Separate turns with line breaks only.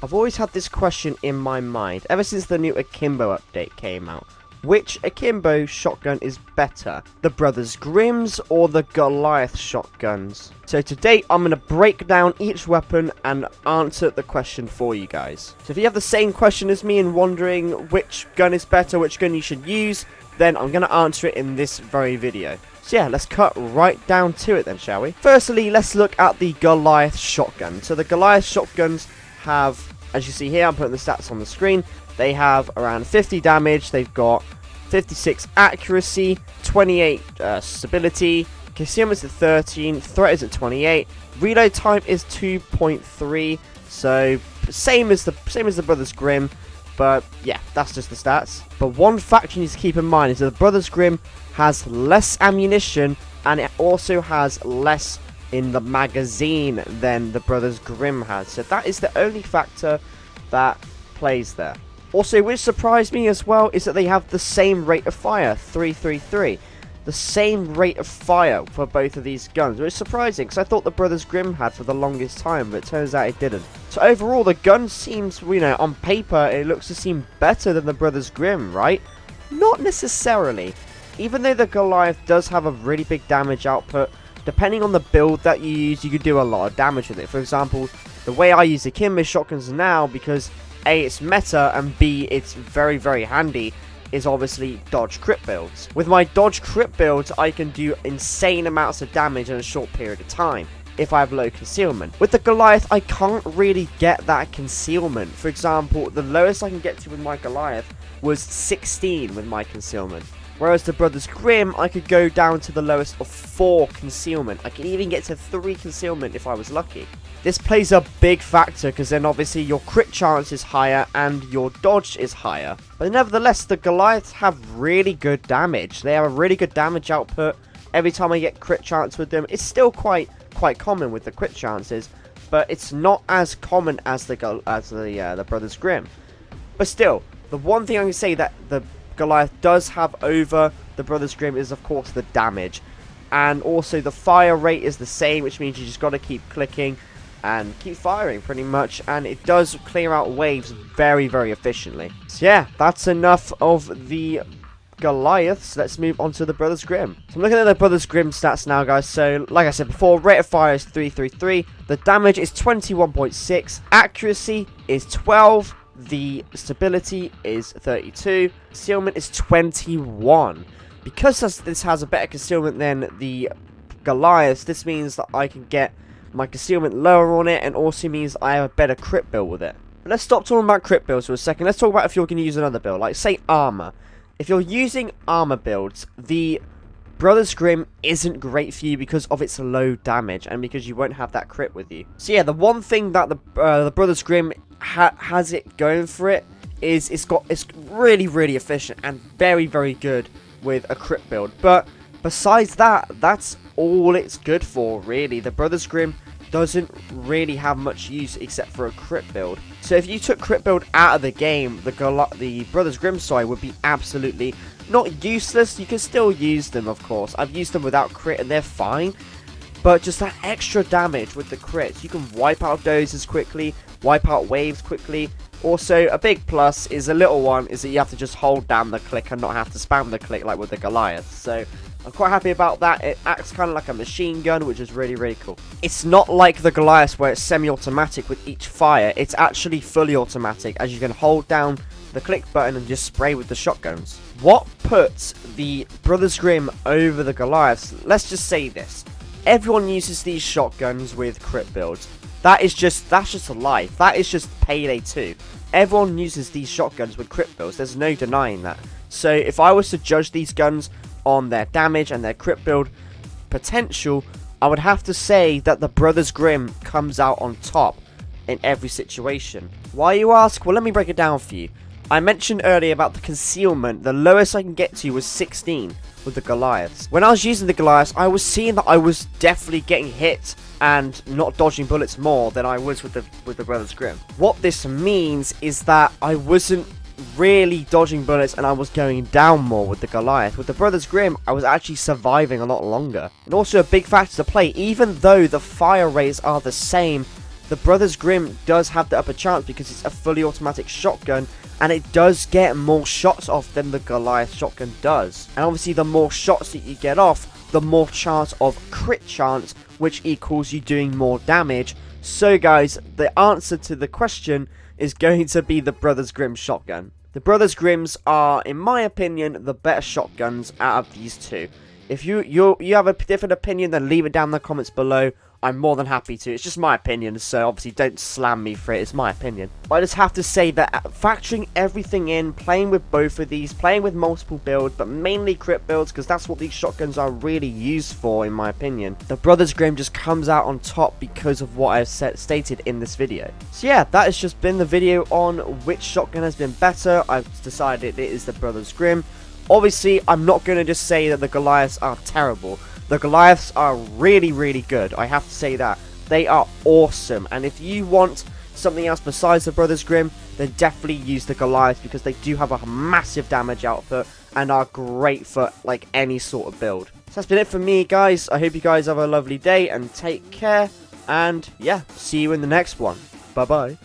I've always had this question in my mind, ever since the new Akimbo update came out. Which Akimbo shotgun is better? The Brothers Grimm's or the Goliath shotguns? So today I'm going to break down each weapon and answer the question for you guys. So if you have the same question as me and wondering which gun is better, which gun you should use, then I'm going to answer it in this very video. So yeah, let's cut right down to it then, shall we? Firstly, let's look at the Goliath shotgun. So the Goliath shotguns have, as you see here, I'm putting the stats on the screen. They have around 50 damage, they've got 56 accuracy, 28 stability, concealment is at 13, threat is at 28, reload time is 2.3, so same as the Brothers Grimm, but yeah, that's just the stats. But one fact you need to keep in mind is that the Brothers Grimm has less ammunition and it also has less in the magazine than the Brothers Grimm has, so that is the only factor that plays there. Also, which surprised me as well, is that they have the same rate of fire, 333. The same rate of fire for both of these guns, which is surprising, because I thought the Brothers Grimm had for the longest time, but it turns out it didn't. So overall, the gun seems, you know, on paper, it looks to seem better than the Brothers Grimm, right? Not necessarily. Even though the Goliath does have a really big damage output, depending on the build that you use, you could do a lot of damage with it. For example, the way I use the Akimbo shotguns now, because A, it's meta, and B, it's very, very handy, is obviously dodge crit builds. With my dodge crit builds, I can do insane amounts of damage in a short period of time if I have low concealment. With the Goliath, I can't really get that concealment. For example, the lowest I can get to with my Goliath was 16 with my concealment. Whereas the Brothers Grimm, I could go down to the lowest of 4 concealment. I could even get to 3 concealment if I was lucky. This plays a big factor because then obviously your crit chance is higher and your dodge is higher. But nevertheless, the Goliaths have really good damage. They have a really good damage output. Every time I get crit chance with them, it's still quite common with the crit chances, but it's not as common as the Brothers Grimm. But still, the one thing I can say that the Goliath does have over the Brothers Grimm is, of course, the damage. And also the fire rate is the same, which means you just got to keep clicking and keep firing pretty much, and it does clear out waves very, very efficiently. So yeah, that's enough of the Goliaths. Let's move on to the Brothers Grimm. So I'm looking at the Brothers Grimm stats now, guys. So like I said before, rate of fire is 333, the damage is 21.6, accuracy is 12, the stability is 32, concealment is 21. Because this has a better concealment than the Goliath, this means that I can get my concealment lower on it, and also means I have a better crit build with it. But let's stop talking about crit builds for a second. Let's talk about if you're going to use another build, like say armor. If you're using armor builds, the Brothers Grimm isn't great for you because of its low damage and because you won't have that crit with you. So yeah, the one thing that the Brothers Grimm has it going for it is it's really, really efficient and very, very good with a crit build. But besides that, that's all it's good for, really. The Brothers Grimm doesn't really have much use except for a crit build. So if you took crit build out of the game, the Brothers Grimm would be absolutely not useless. You can still use them, of course. I've used them without crit and they're fine. But just that extra damage with the crits, you can wipe out dozers quickly, wipe out waves quickly. Also, a big plus is a little one, is that you have to just hold down the click and not have to spam the click like with the Goliath. So I'm quite happy about that. It acts kind of like a machine gun, which is really, really cool. It's not like the Goliath where it's semi-automatic with each fire. It's actually fully automatic, as you can hold down the click button and just spray with the shotguns. What puts the Brothers Grimm over the Goliaths? Let's just say this. Everyone uses these shotguns with crit builds. That's just a lie. That is just Payday 2. Everyone uses these shotguns with crit builds. There's no denying that. So if I was to judge these guns on their damage and their crit build potential, I would have to say that the Brothers Grimm comes out on top in every situation. Why, you ask? Well, let me break it down for you. I mentioned earlier about the concealment. The lowest I can get to was 16 with the Goliaths. When I was using the Goliaths, I was seeing that I was definitely getting hit and not dodging bullets more than I was with the Brothers Grimm. What this means is that I wasn't really dodging bullets and I was going down more with the Goliath. With the Brothers Grimm, I was actually surviving a lot longer. And also a big factor to play, even though the fire rates are the same, the Brothers Grimm does have the upper chance because it's a fully automatic shotgun, and it does get more shots off than the Goliath shotgun does. And obviously the more shots that you get off, the more chance of crit chance, which equals you doing more damage. So guys, the answer to the question is going to be the Brothers Grimm shotgun. The Brothers Grimms are, in my opinion, the better shotguns out of these two. If you have a different opinion, then leave it down in the comments below. I'm more than happy to. It's just my opinion, so obviously don't slam me for it. It's my opinion. But I just have to say that factoring everything in, playing with both of these, playing with multiple builds, but mainly crit builds, because that's what these shotguns are really used for, in my opinion. The Brothers Grimm just comes out on top because of what I've stated in this video. So yeah, that has just been the video on which shotgun has been better. I've decided it is the Brothers Grimm. Obviously, I'm not going to just say that the Goliaths are terrible. The Goliaths are really, really good. I have to say that. They are awesome. And if you want something else besides the Brothers Grimm, then definitely use the Goliaths, because they do have a massive damage output and are great for like any sort of build. So that's been it for me, guys. I hope you guys have a lovely day and take care. And yeah, see you in the next one. Bye-bye.